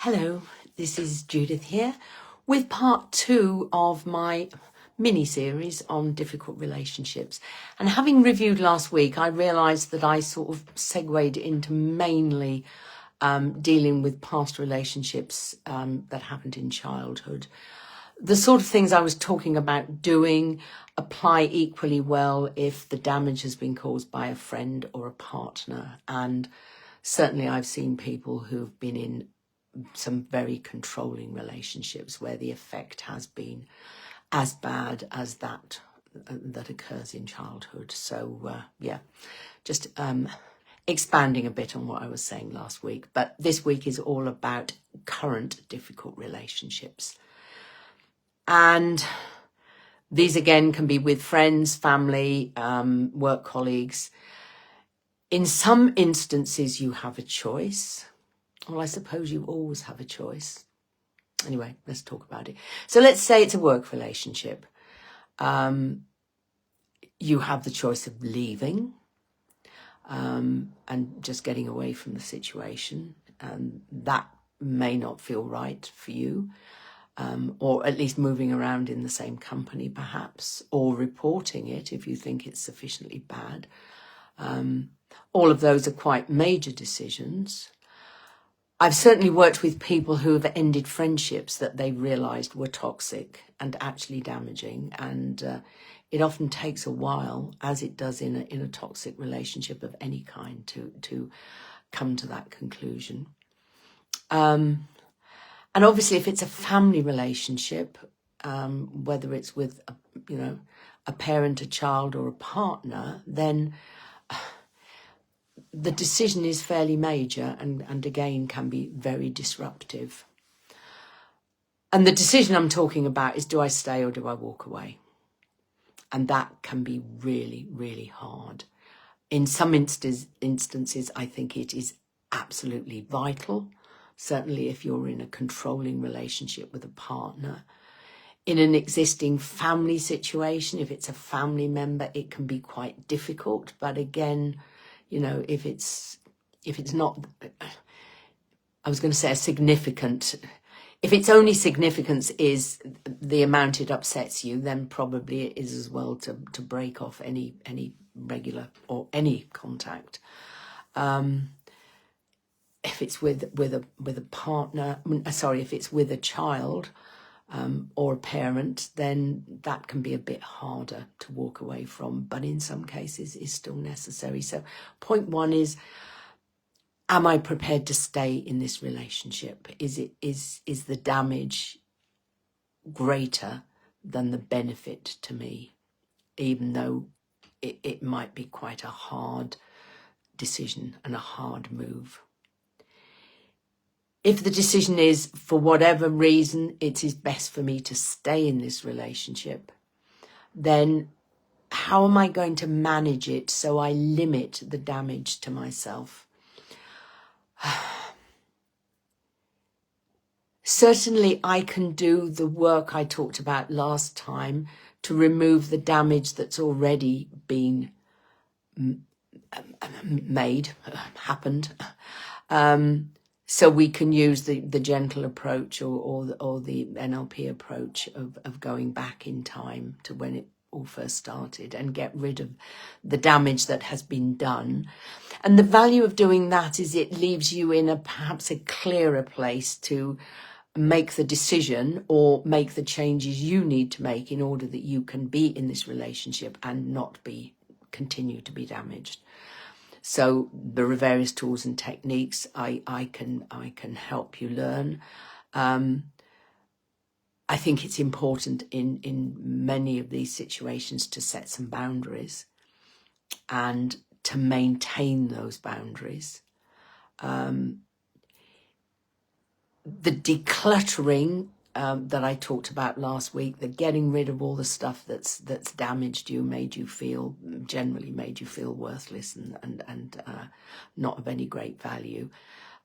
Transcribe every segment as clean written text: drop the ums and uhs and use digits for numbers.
Hello, this is Judith here with part 2 of my mini-series on difficult relationships. And having reviewed last week, I realised that I sort of segued into mainly dealing with past relationships that happened in childhood. The sort of things I was talking about doing apply equally well if the damage has been caused by a friend or a partner. And certainly I've seen people who've been in some very controlling relationships where the effect has been as bad as that occurs in childhood. So just expanding a bit on what I was saying last week. But this week is all about current difficult relationships. And these again can be with friends, family, work colleagues. In some instances, you have a choice. Well, I suppose you always have a choice. Anyway, let's talk about it. So let's say it's a work relationship. You have the choice of leaving and just getting away from the situation. And that may not feel right for you. Or at least moving around in the same company, perhaps, or reporting it if you think it's sufficiently bad. All of those are quite major decisions. I've certainly worked with people who have ended friendships that they realised were toxic and actually damaging. And it often takes a while, as it does in a toxic relationship of any kind, to come to that conclusion. And obviously, if it's a family relationship, whether it's with, a parent, a child, or a partner, then the decision is fairly major and again can be very disruptive. And the decision I'm talking about is, do I stay or do I walk away? And that can be really, really hard. In some instances, I think it is absolutely vital. Certainly if you're in a controlling relationship with a partner. In an existing family situation, if it's a family member, it can be quite difficult. But again, if it's not, I was going to say if its only significance is the amount it upsets you, then probably it is as well to break off any regular or any contact. If it's with a partner, if it's with a child or a parent, then that can be a bit harder to walk away from, but in some cases is still necessary. So point one is, am I prepared to stay in this relationship? Is the damage greater than the benefit to me, even though it might be quite a hard decision and a hard move? If the decision is, for whatever reason, it is best for me to stay in this relationship, then how am I going to manage it so I limit the damage to myself? Certainly, I can do the work I talked about last time to remove the damage that's already been happened. So we can use the gentle approach or the NLP approach of going back in time to when it all first started and get rid of the damage that has been done. And the value of doing that is it leaves you in perhaps a clearer place to make the decision or make the changes you need to make in order that you can be in this relationship and not continue to be damaged. So there are various tools and techniques I can help you learn. I think it's important in many of these situations to set some boundaries and to maintain those boundaries. The decluttering that I talked about last week, the getting rid of all the stuff that's damaged you, generally made you feel worthless and not of any great value,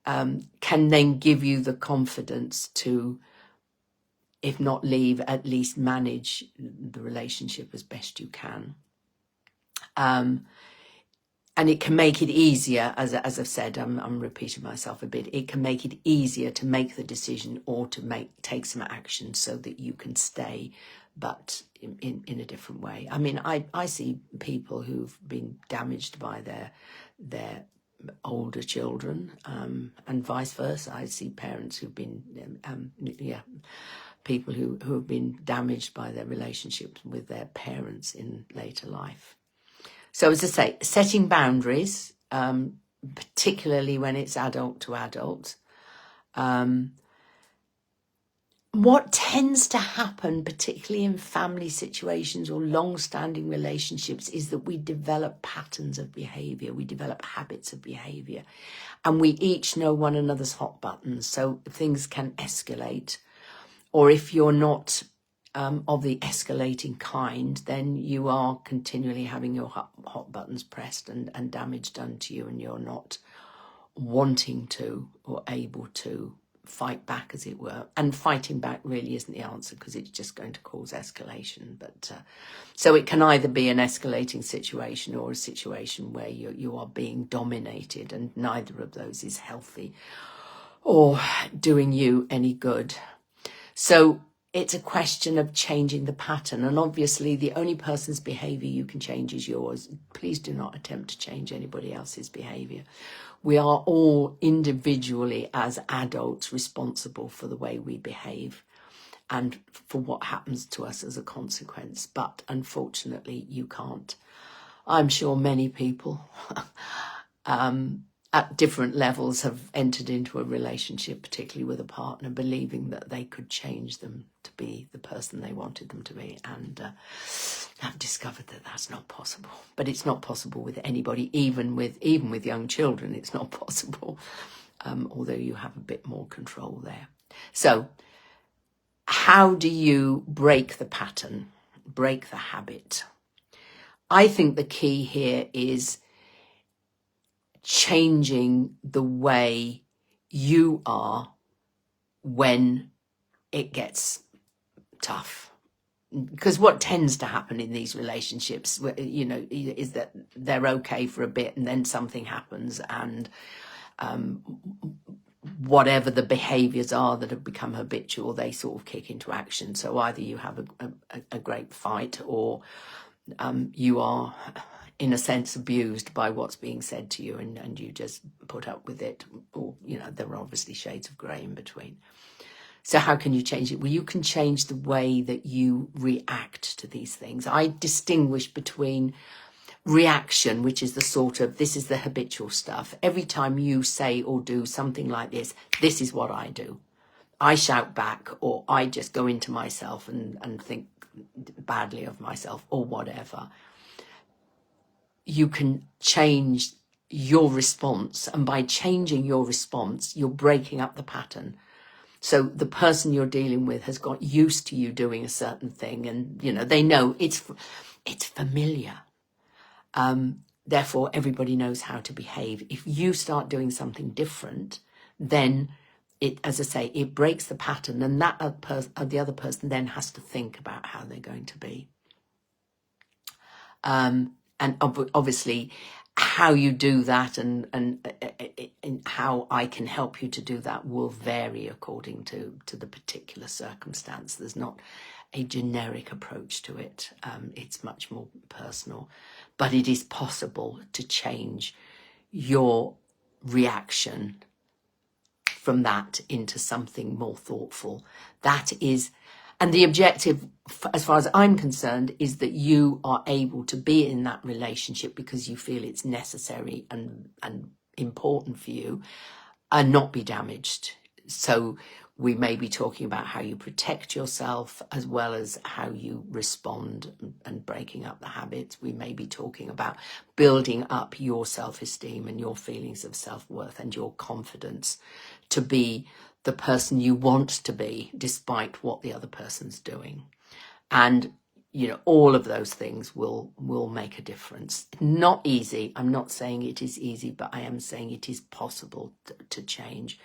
can then give you the confidence to, if not leave, at least manage the relationship as best you can. And it can make it easier, as I've said, I'm repeating myself a bit, it can make it easier to make the decision or to take some action so that you can stay, but in a different way. I mean, I see people who've been damaged by their older children, and vice versa. I see parents who've been, people who have been damaged by their relationships with their parents in later life. So as I say, setting boundaries, particularly when it's adult to adult. What tends to happen, particularly in family situations or long-standing relationships, is that we develop patterns of behaviour, we develop habits of behaviour, and we each know one another's hot buttons, so things can escalate. Or if you're not of the escalating kind, then you are continually having your hot buttons pressed and damage done to you, and you're not wanting to or able to fight back, as it were. And fighting back really isn't the answer, because it's just going to cause escalation. But so it can either be an escalating situation or a situation where you are being dominated, and neither of those is healthy or doing you any good. So it's a question of changing the pattern. And obviously the only person's behaviour you can change is yours. Please do not attempt to change anybody else's behaviour. We are all individually, as adults, responsible for the way we behave and for what happens to us as a consequence. But unfortunately, you can't. I'm sure many people at different levels have entered into a relationship, particularly with a partner, believing that they could change them to be the person they wanted them to be, and have discovered that that's not possible. But it's not possible with anybody, even with young children. It's not possible, although you have a bit more control there. So how do you break the pattern, break the habit? I think the key here is changing the way you are when it gets tough. Because what tends to happen in these relationships, you know, is that they're okay for a bit and then something happens, and whatever the behaviours are that have become habitual, they sort of kick into action. So either you have a great fight, or you are, in a sense, abused by what's being said to you, and you just put up with it. Or, you know, there are obviously shades of grey in between. So how can you change it? Well, you can change the way that you react to these things. I distinguish between reaction, which is the sort of, this is the habitual stuff. Every time you say or do something like this is what I do. I shout back, or I just go into myself and think badly of myself, or whatever. You can change your response, and by changing your response, you're breaking up the pattern. So the person you're dealing with has got used to you doing a certain thing, and, you know, they know it's familiar. Therefore, everybody knows how to behave. If you start doing something different, then it, as I say, it breaks the pattern, and that the other person then has to think about how they're going to be. And obviously, how you do that and how I can help you to do that will vary according to the particular circumstance. There's not a generic approach to it. It's much more personal. But it is possible to change your reaction from that into something more thoughtful. That is, and the objective, as far as I'm concerned, is that you are able to be in that relationship because you feel it's necessary and important for you, and not be damaged. So we may be talking about how you protect yourself as well as how you respond and breaking up the habits. We may be talking about building up your self-esteem and your feelings of self-worth and your confidence to be the person you want to be, despite what the other person's doing. And, you know, all of those things will make a difference. Not easy. I'm not saying it is easy, but I am saying it is possible to change.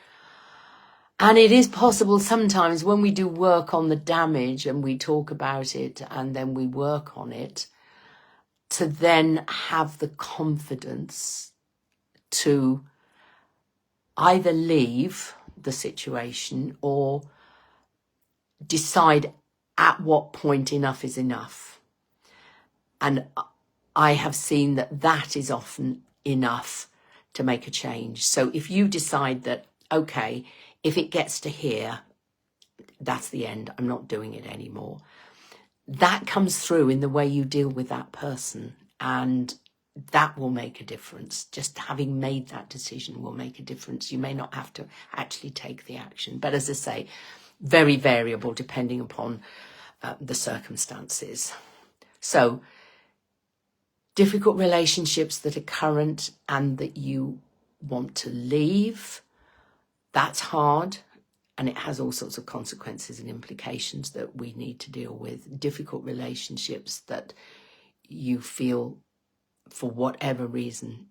And it is possible sometimes when we do work on the damage and we talk about it and then we work on it, to then have the confidence to either leave the situation or decide at what point enough is enough. And I have seen that that is often enough to make a change. So if you decide that, okay, if it gets to here, that's the end, I'm not doing it anymore, that comes through in the way you deal with that person, and that will make a difference. Just having made that decision will make a difference. You may not have to actually take the action, but as I say, very variable depending upon the circumstances. So difficult relationships that are current and that you want to leave, that's hard. And it has all sorts of consequences and implications that we need to deal with. Difficult relationships that you feel, for whatever reason,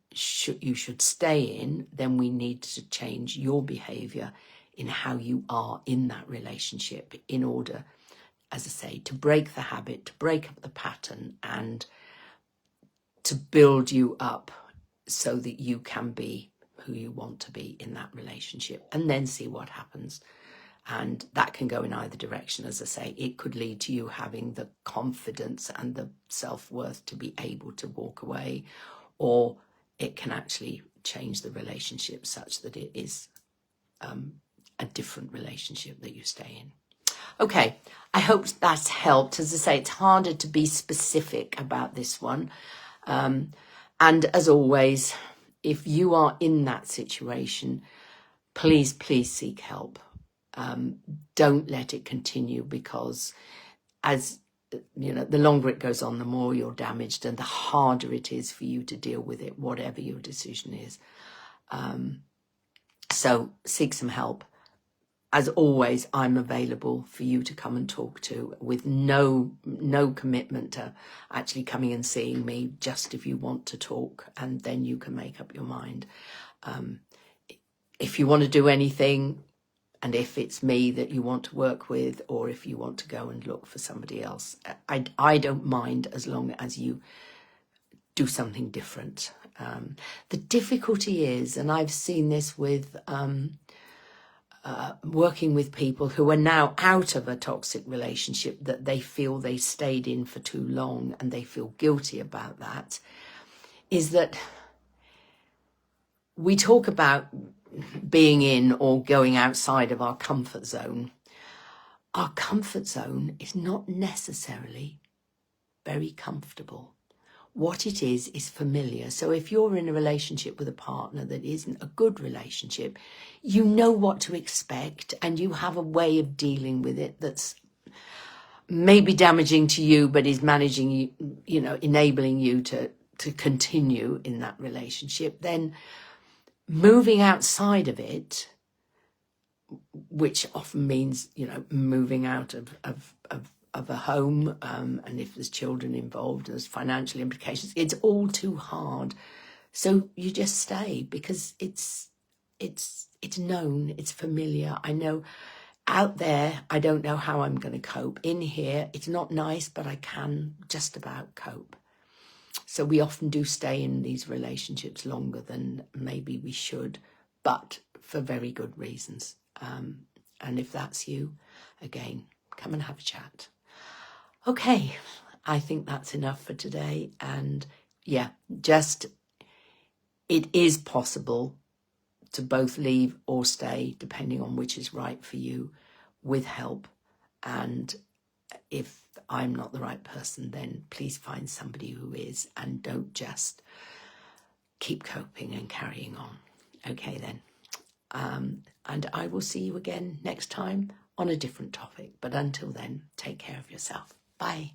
you should stay in, then we need to change your behaviour in how you are in that relationship in order, as I say, to break the habit, to break up the pattern, and to build you up so that you can be who you want to be in that relationship, and then see what happens. And that can go in either direction. As I say, it could lead to you having the confidence and the self-worth to be able to walk away, or it can actually change the relationship such that it is a different relationship that you stay in. Okay, I hope that's helped. As I say, it's harder to be specific about this one. And as always, if you are in that situation, please seek help. Don't let it continue, because as you know, the longer it goes on, the more you're damaged and the harder it is for you to deal with it, whatever your decision is. So seek some help. As always, I'm available for you to come and talk to, with no commitment to actually coming and seeing me, just if you want to talk, and then you can make up your mind. If you want to do anything, and if it's me that you want to work with, or if you want to go and look for somebody else, I don't mind, as long as you do something different. The difficulty is, and I've seen this with working with people who are now out of a toxic relationship that they feel they stayed in for too long, and they feel guilty about that, is that we talk about being in or going outside of our comfort zone. Our comfort zone is not necessarily very comfortable. What it is familiar. So if you're in a relationship with a partner that isn't a good relationship, you know what to expect, and you have a way of dealing with it that's maybe damaging to you, but is managing you, enabling you to continue in that relationship. Then moving outside of it, which often means, moving out of a home, and if there's children involved, there's financial implications. It's all too hard. So you just stay, because it's known, it's familiar. I know out there, I don't know how I'm going to cope. In here, it's not nice, but I can just about cope. So we often do stay in these relationships longer than maybe we should, but for very good reasons. And if that's you, again, come and have a chat. Okay, I think that's enough for today. And yeah, it is possible to both leave or stay, depending on which is right for you, with help. And if I'm not the right person, then please find somebody who is, and don't just keep coping and carrying on. Okay then. And I will see you again next time on a different topic. But until then, take care of yourself. Bye.